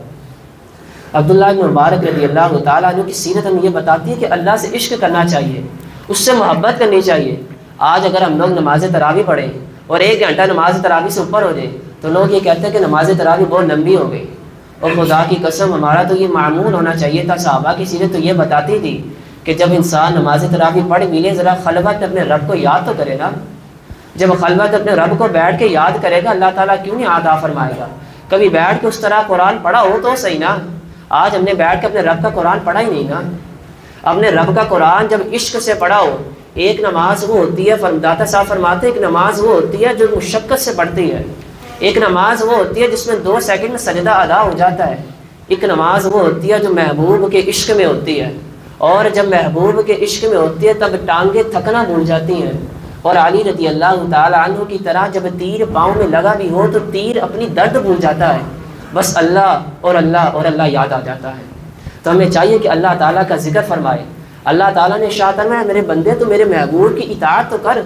عبداللہ بن مبارک رضی اللہ تعالیٰ عنہ کی سیرت ہمیں یہ بتاتی ہے کہ اللہ سے عشق کرنا چاہیے، اس سے محبت کرنی چاہیے۔ آج اگر ہم لوگ نماز تراویح پڑھیں اور 1 گھنٹہ نماز تراویح سے اوپر ہو جائے تو لوگ یہ کہتے ہیں کہ نماز تراویح بہت لمبی ہو گئی، اور خدا کی قسم ہمارا تو یہ معمول ہونا چاہیے تھا، صحابہ کی سیرت تو یہ بتاتی تھی کہ جب انسان نماز تراویح پڑھ بھی لے ذرا خلوت اپنے رب کو یاد تو کرے نا۔ جب خلوت اپنے رب کو بیٹھ کے یاد کرے گا اللہ تعالیٰ کیوں نہیں عطا فرمائے گا؟ کبھی بیٹھ کے اس طرح قرآن پڑھا ہو تو صحیح نا۔ آج ہم نے بیٹھ کے اپنے رب کا قرآن پڑھا ہی نہیں نا۔ اپنے رب کا قرآن جب عشق سے پڑھا ہو، ایک نماز وہ ہوتی ہے، داتا صاحب فرماتے ہیں ایک نماز وہ ہوتی ہے جو مشقت سے پڑھتی ہے، ایک نماز وہ ہوتی ہے جس میں 2 سیکنڈ میں سجدہ ادا ہو جاتا ہے، ایک نماز وہ ہوتی ہے جو محبوب کے عشق میں ہوتی ہے، اور جب محبوب کے عشق میں ہوتی ہے تب ٹانگیں تھکنا بھول جاتی ہیں، اور علی رضی اللہ تعالیٰ عنہ کی طرح جب تیر پاؤں میں لگا بھی ہو تو تیر اپنی درد بھول جاتا ہے، بس اللہ اور اللہ اور اللہ یاد آ جاتا ہے۔ تو ہمیں چاہیے کہ اللہ تعالیٰ کا ذکر فرمائے۔ اللہ تعالیٰ نے ارشاد فرمایا میرے بندے تو میرے محبوب کی اطاعت تو کر،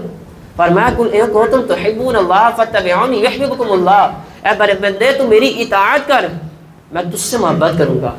فرمایا قل ان کنتم تحبون اللہ فاتبعونی یحببکم اللہ، اے میرے بندے تو میری اطاعت کر، میں تجھ سے محبت کروں گا۔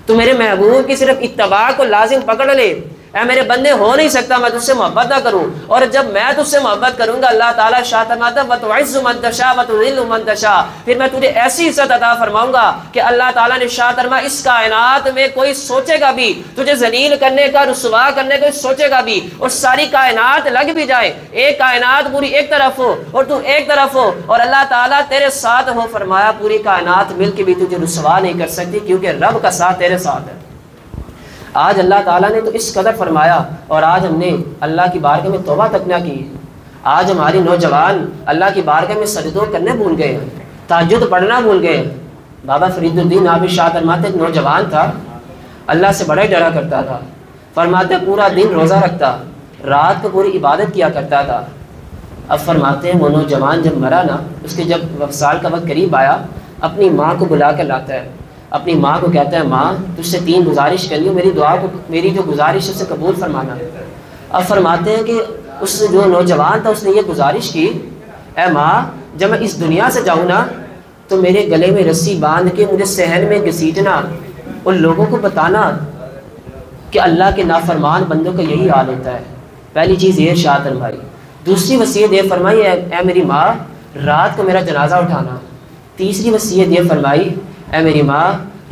تو میرے محبوب کی صرف اتباع کو لازم پکڑ لے، اے میرے بندے ہو نہیں سکتا میں تجھ سے محبت نہ کروں، اور جب میں تجھ سے محبت کروں گا اللہ تعالیٰ شاہ فرماتا ہے وَتُعِزُّ مَن تَشَاءُ وَتُذِلُّ مَن تَشَاءُ، پھر میں تجھے ایسی عزت عطا فرماؤں گا کہ اللہ تعالیٰ نے شاہ فرمایا اس کائنات میں کوئی سوچے گا بھی تجھے ذلیل کرنے کا، رسوا کرنے کا سوچے گا بھی، اور ساری کائنات لگ بھی جائے، ایک کائنات پوری ایک طرف ہو اور تو ایک طرف ہو اور اللہ تعالیٰ تیرے ساتھ ہو، فرمایا پوری کائنات مل کے بھی تجھے رسوا نہیں کر سکتی کیونکہ رب کا ساتھ تیرے ساتھ ہے۔ آج اللہ تعالیٰ نے تو اس قدر فرمایا اور آج ہم نے اللہ کی بارگاہ میں توبہ تک نہ کی۔ آج ہماری نوجوان اللہ کی بارگاہ میں سجدوں کرنے بھول گئے، تہجد پڑھنا بھول گئے۔ بابا فرید الدین آپ شاہ فرماتے ایک نوجوان تھا، اللہ سے بڑا ہی ڈرا کرتا تھا، فرماتے پورا دن روزہ رکھتا، رات کو پوری عبادت کیا کرتا تھا۔ اب فرماتے ہیں وہ نوجوان جب مرا نا، اس کے جب وصال کا وقت قریب آیا، اپنی ماں کو بلا کر لاتا ہے، اپنی ماں کو کہتا ہے ماں تجھ سے 3 گزارش کر لیوں، میری دعا کو، میری جو گزارش ہے اسے قبول فرمانا۔ اب فرماتے ہیں کہ اس جو نوجوان تھا اس نے یہ گزارش کی، اے ماں جب میں اس دنیا سے جاؤں نا تو میرے گلے میں رسی باندھ کے مجھے صحن میں گھسیٹنا اور لوگوں کو بتانا کہ اللہ کے نافرمان بندوں کا یہی حال ہوتا ہے۔ پہلی چیز یہ ارشاد فرمائی۔ دوسری وصیت یہ فرمائی اے میری ماں رات کو میرا جنازہ اٹھانا۔ تیسری وصیت یہ فرمائی اے میری ماں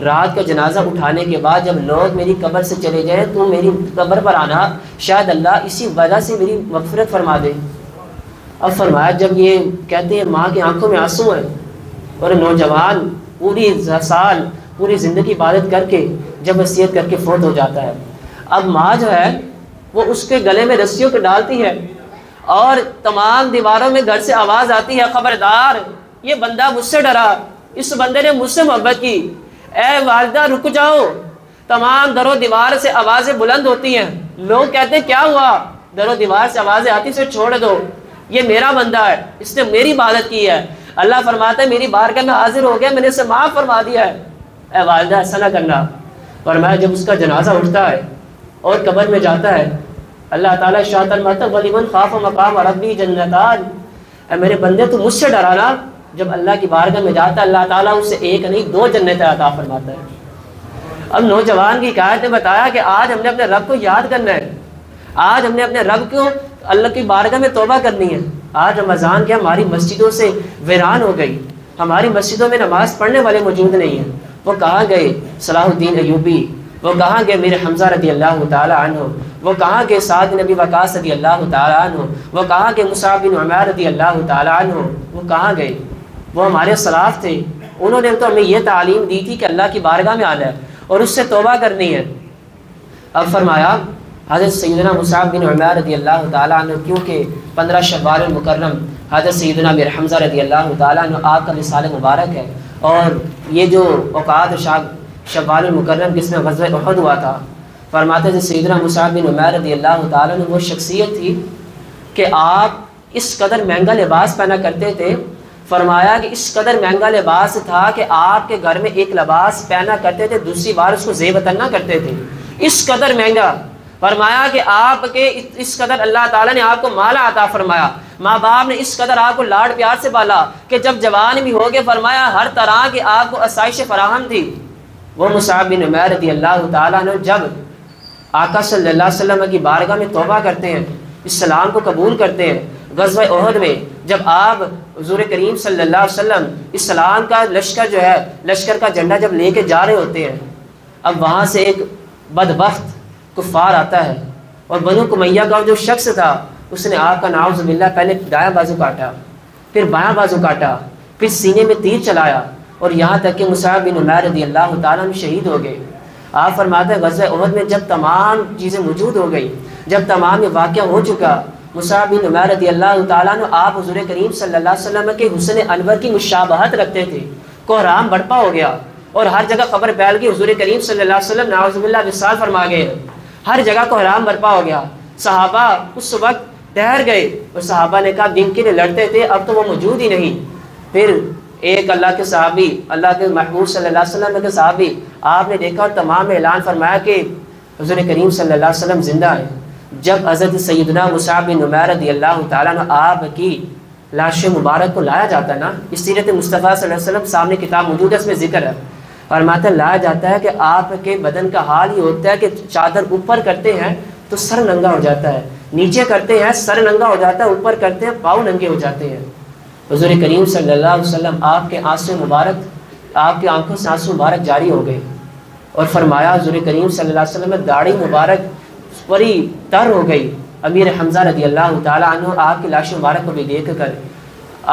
رات کا جنازہ اٹھانے کے بعد جب لوگ میری قبر سے چلے جائیں تو میری قبر پر آنا، شاید اللہ اسی وجہ سے میری مغفرت فرما دے۔ اب فرمایا جب یہ کہتے ہیں ماں کی آنکھوں میں آنسو ہیں اور نوجوان پوری سال پوری زندگی عبادت کر کے جب وصیت کر کے فوت ہو جاتا ہے، اب ماں جو ہے وہ اس کے گلے میں رسیوں کو ڈالتی ہے اور تمام دیواروں میں گھر سے آواز آتی ہے خبردار یہ بندہ مجھ سے ڈرا، اس بندے نے مجھ سے محبت کی، اے والدہ رک جاؤ۔ تمام در و دیوار سے آوازیں بلند ہوتی ہیں، لوگ کہتے ہیں کیا ہوا؟ در و دیوار سے آوازیں آتی سے چھوڑ دو، یہ میرا بندہ ہے، اس نے میری عبادت کی ہے۔ اللہ فرماتا ہے میری بارگاہ میں حاضر ہو گیا، میں نے اسے معاف فرما دیا ہے۔ اے والدہ ایسا نہ کرنا۔ فرمایا جب اس کا جنازہ اٹھتا ہے اور قبر میں جاتا ہے، اللہ تعالیٰ شاہ فرماتا ہے وَلِمَنْ خَافَ مَقَامَ رَبِّهِ جَنَّتَانِ، اے میرے بندے تو مجھ سے ڈرانا۔ جب اللہ کی بارگاہ میں جاتا ہے اللہ تعالیٰ اسے 1 نہیں 2 جنتیں عطا فرماتا ہے۔ اب نوجوان کی حکایت نے بتایا کہ آج ہم نے اپنے رب کو یاد کرنا ہے، آج ہم نے اپنے رب کو اللہ کی بارگاہ میں توبہ کرنی ہے۔ آج رمضان کے ہماری مسجدوں سے ویران ہو گئی، ہماری مسجدوں میں نماز پڑھنے والے موجود نہیں ہیں۔ وہ کہاں گئے صلاح الدین ایوبی، وہ کہاں گئے میرے حمزہ رضی اللہ تعالیٰ عنہ، وہ کہاں گئے سعد بن ابی وقاص رضی اللہ تعالیٰ عنہ، وہ کہاں گئے مصعب بن عمیر رضی اللہ تعالیٰ عنہ، وہ کہاں گئے؟ وہ ہمارے سلاف تھے، انہوں نے تو ہمیں یہ تعلیم دی تھی کہ اللہ کی بارگاہ میں آنا ہے اور اس سے توبہ کرنی ہے۔ اب فرمایا حضرت سیدنا مصعب بن عمیر رضی اللہ تعالیٰ عنہ کیونکہ 15 شوال المکرم حضرت سیدنا امیر حمزہ رضی اللہ تعالیٰ عنہ آپ کا وصال مبارک ہے، اور یہ جو اوقات شوال المکرم جس میں غزوہ احد ہوا تھا، فرماتے تھے سیدنا مصعب بن عمیر رضی اللہ تعالیٰ عنہ وہ شخصیت تھی کہ آپ اس قدر مہنگا لباس پہنا کرتے تھے، فرمایا کہ اس قدر مہنگا لباس تھا کہ آپ کے گھر میں ایک لباس پہنا کرتے تھے دوسری بار اس کو زیب وطن نہ کرتے تھے، اس قدر مہنگا۔ فرمایا کہ آپ کے اس قدر اللہ تعالیٰ نے آپ کو مالا عطا فرمایا، ماں باپ نے اس قدر آپ کو لاڈ پیار سے پالا کہ جب جوان بھی ہو گئے فرمایا ہر طرح کی آپ کو آسائش فراہم تھی۔ وہ مصعب بن عمیر رضی اللہ تعالیٰ عنہ جب آقا صلی اللہ علیہ وسلم کی بارگاہ میں توبہ کرتے ہیں، اسلام کو قبول کرتے ہیں، غزوہ احد میں جب آپ حضور کریم صلی اللہ علیہ وسلم اسلام کا لشکر جو ہے، لشکر کا جھنڈا جب لے کے جا رہے ہوتے ہیں، اب وہاں سے ایک بدبخت کفار آتا ہے، اور بنو امیہ کا جو شخص تھا اس نے آپ کا نعوذ باللہ پہلے دایاں بازو کاٹا، پھر بایاں بازو کاٹا، پھر سینے میں تیر چلایا، اور یہاں تک کہ مصعب بن عمیر رضی اللہ تعالیٰ عنہ شہید ہو گئے۔ آپ فرماتے ہیں غزوہ احد میں جب تمام چیزیں موجود ہو گئی، جب تمام یہ واقعہ ہو چکا، مصعب بن عمیر رضی اللہ تعالیٰ عنہ آپ حضور کریم صلی اللہ علیہ وسلم کے حسن انور کی مشابہت رکھتے تھے، کوہرام برپا ہو گیا، اور ہر جگہ خبر پھیل گئی حضور کریم صلی اللہ علیہ وسلم نعوذ باللہ وصال فرما گئے، ہر جگہ کوہرام برپا ہو گیا۔ صحابہ اس وقت ٹھہر گئے، اور صحابہ نے کہا جن کے لیے لڑتے تھے اب تو وہ موجود ہی نہیں۔ پھر ایک اللہ کے صحابی، اللہ کے محبوب صلی اللہ علیہ وسلم کے صحابی، آپ نے دیکھا اور تمام اعلان فرمایا کہ حضور کریم صلی اللہ علیہ وسلم زندہ ہیں۔ جب حضرت سیدنا مصعب بن عمیر رضی اللہ تعالیٰ عنہ آپ کی لاش مبارک کو لایا جاتا ہے نا، اس سیرت مصطفیٰ صلی اللہ علیہ وسلم سامنے کتاب موجود ہے، اس میں ذکر ہے، فرماتے ہیں لایا جاتا ہے کہ آپ کے بدن کا حال یہ ہوتا ہے کہ چادر اوپر کرتے ہیں تو سر ننگا ہو جاتا ہے، نیچے کرتے ہیں سر ننگا ہو جاتا ہے، اوپر کرتے ہیں پاؤں ننگے ہو جاتے ہیں۔ حضور کریم صلی اللہ علیہ وسلم آپ کے آنسو مبارک، آپ کی آنکھوں سے آنسو مبارک جاری ہو گئے، اور فرمایا حضور کریم صلی اللہ علیہ وسلم میں داڑھی مبارک بڑی تر ہو گئی۔ امیر حمزہ رضی اللہ تعالیٰ عنہ آپ کی لاش مبارک کو بھی دیکھ کر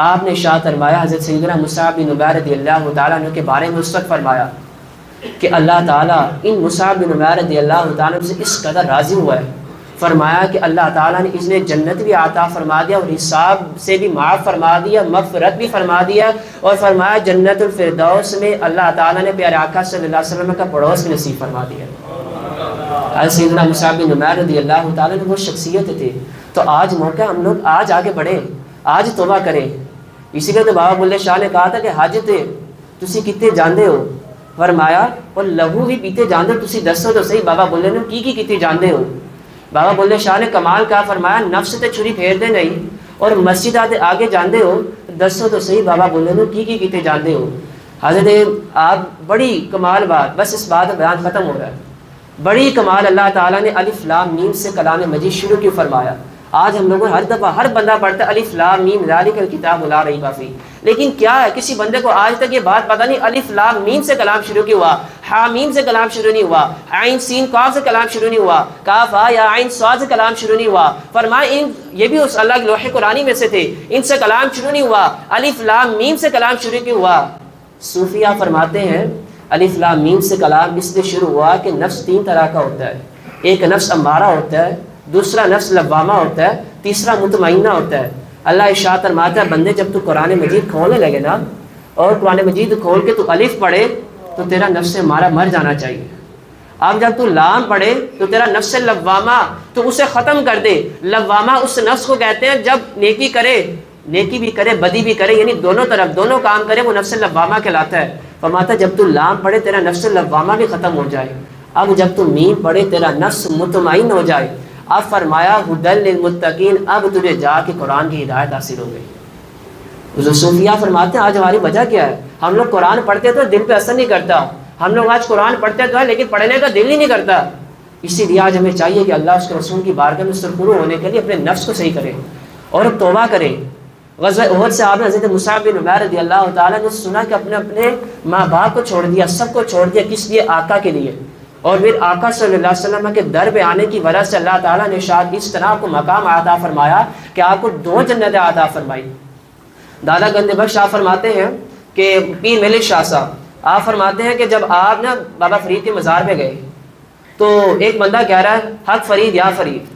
آپ نے ارشاد فرمایا، حضرت سیدنا مصعب بن عمیر رضی اللہ تعالیٰ عنہ کے بارے میں اس وقت فرمایا کہ اللہ تعالیٰ ان مصعب بن عمیر رضی اللہ تعالیٰ عنہ سے اس قدر راضی ہوا ہے، فرمایا کہ اللہ تعالیٰ نے اس نے جنت بھی عطا فرما دیا، اور حساب سے بھی معاف فرما دیا، مغفرت بھی فرما دیا، اور فرمایا جنت الفردوس میں اللہ تعالیٰ نے پیارے آقا صلی اللہ علیہ وسلم کا پڑوس بھی نصیب فرما دیا۔ سیدنا مصعب بن عمیر رضی اللہ تعالیٰ نے وہ شخصیت تھے۔ تو آج موقع ہم لوگ آج آگے بڑھیں، آج توبہ کریں۔ اسی لیے تو بابا بلے شاہ نے کہا تھا کہ حج تے تسی کتے جاندے ہو، فرمایا اور لہو بھی پیتے جاندے ہو، تسی دسو تو صحیح بابا بلے نے کی کتے جاندے ہو۔ بابا بلے شاہ نے کمال کا فرمایا نفس تے چھری پھیر دے نہیں، اور مسجد آتے آگے جاندے ہو، دسو تو صحیح بابا بلے نے کی کتے جاندے ہو۔ حضرت آپ بڑی کمال بات، بس اس بات بیان ختم ہو رہا ہے، بڑی کمال اللہ تعالیٰ نے الف لام میم سے کلام مجید شروع کیوں فرمایا۔ آج ہم لوگوں ہر دفعہ ہر بندہ پڑھتا ہے الف لام میم ذالک الکتاب لا ریب فیہ، لیکن کیا ہے کسی بندے کو آج تک یہ بات پتہ نہیں الف لام میم سے کلام شروع کیوں ہوا، ہا میم سے کلام شروع نہیں ہوا، عین سین قاف سے کلام شروع نہیں ہوا، کاف ہا یا عین صاد سے کلام شروع نہیں ہوا۔ فرمایا یہ بھی اس اللہ کے لوح قرآنی میں سے تھے، ان سے کلام شروع نہیں ہوا، الف لام میم سے کلام شروع کیوں ہوا۔ صوفیہ فرماتے ہیں الف لام میم سے کلام اس لیے شروع ہوا کہ نفس تین طرح کا ہوتا ہے، ایک نفس امارہ ہوتا ہے، دوسرا نفس لوامہ ہوتا ہے، تیسرا مطمئنہ ہوتا ہے۔ اللہ ارشاد فرماتا ہے بندے جب تو قرآن مجید کھولنے لگے نا، اور قرآن مجید کھول کے تو الف پڑھے تو تیرا نفس امارہ مر جانا چاہیے۔ اب جب تو لام پڑھے تو تیرا نفس لوامہ تو اسے ختم کر دے۔ لوامہ اس نفس کو کہتے ہیں جب نیکی کرے، نیکی بھی کرے بدی بھی کرے، یعنی دونوں طرف دونوں کام کرے، وہ نفس لوامہ کہلاتا ہے۔ فرماتا جب تو لام پڑھے تیرا نفس لوامہ بھی ختم ہو جائے، اب جب تو میم پڑھے تیرا نفس مطمئن ہو جائے۔ اب فرمایا ہدی للمتقین، اب تجھے جا کے قرآن کی ہدایت حاصل ہو گئی۔ صوفیہ فرماتے ہیں آج ہماری وجہ کیا ہے، ہم لوگ قرآن پڑھتے تو دل پہ اثر نہیں کرتا، ہم لوگ آج قرآن پڑھتے تو ہے لیکن پڑھنے کا دل ہی نہیں کرتا۔ اسی لیے آج ہمیں چاہیے کہ اللہ اس کے رسول کی بارگاہ میں سرخرو ہونے کے لیے اپنے نفس کو صحیح کرے اور توبہ کرے۔ غزوہ احد سے آپ نے حضرت مصعب بن عمیر رضی اللہ تعالیٰ نے سنا کہ اپنے ماں باپ کو چھوڑ دیا، سب کو چھوڑ دیا، کس لیے؟ آقا کے لیے، اور پھر آقا صلی اللہ علیہ وسلم کے در پہ آنے کی وجہ سے اللہ تعالیٰ نے شاید اس طرح کو مقام عطا فرمایا کہ آپ کو 2 جنتیں عطا فرمائی۔ دادا گنج بخش آپ فرماتے ہیں کہ پیر ملک شاہ صاحب آپ فرماتے ہیں کہ جب آپ نا بابا فرید کے مزار پہ گئے تو ایک بندہ کہہ رہا ہے حق فرید یا فرید۔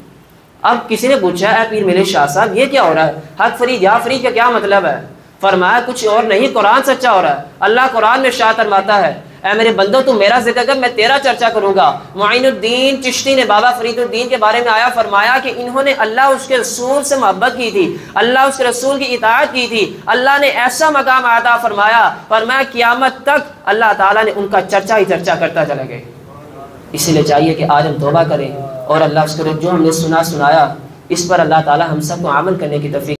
اب کسی نے پوچھا اے پیر ملک شاہ صاحب یہ کیا ہو رہا ہے، حق فرید یا فرید کا کیا مطلب ہے؟ فرمایا کچھ اور نہیں، قرآن سچا ہو رہا ہے۔ اللہ قرآن میں ارشاد فرماتا ہے اے میرے بندو تو میرا ذکر کر، میں تیرا چرچا کروں گا۔ معین الدین چشتی نے بابا فرید الدین کے بارے میں آیا فرمایا کہ انہوں نے اللہ اس کے رسول سے محبت کی تھی، اللہ اس کے رسول کی اطاعت کی تھی، اللہ نے ایسا مقام عطا فرمایا قیامت تک اللہ تعالیٰ نے ان کا چرچا ہی چرچا کرتا چلا گئے۔ اسی لیے چاہیے کہ آج ہم توبہ کریں اور اللہ اس کے جو ہم نے سنایا اس پر اللہ تعالیٰ ہم سب کو عمل کرنے کی توفیق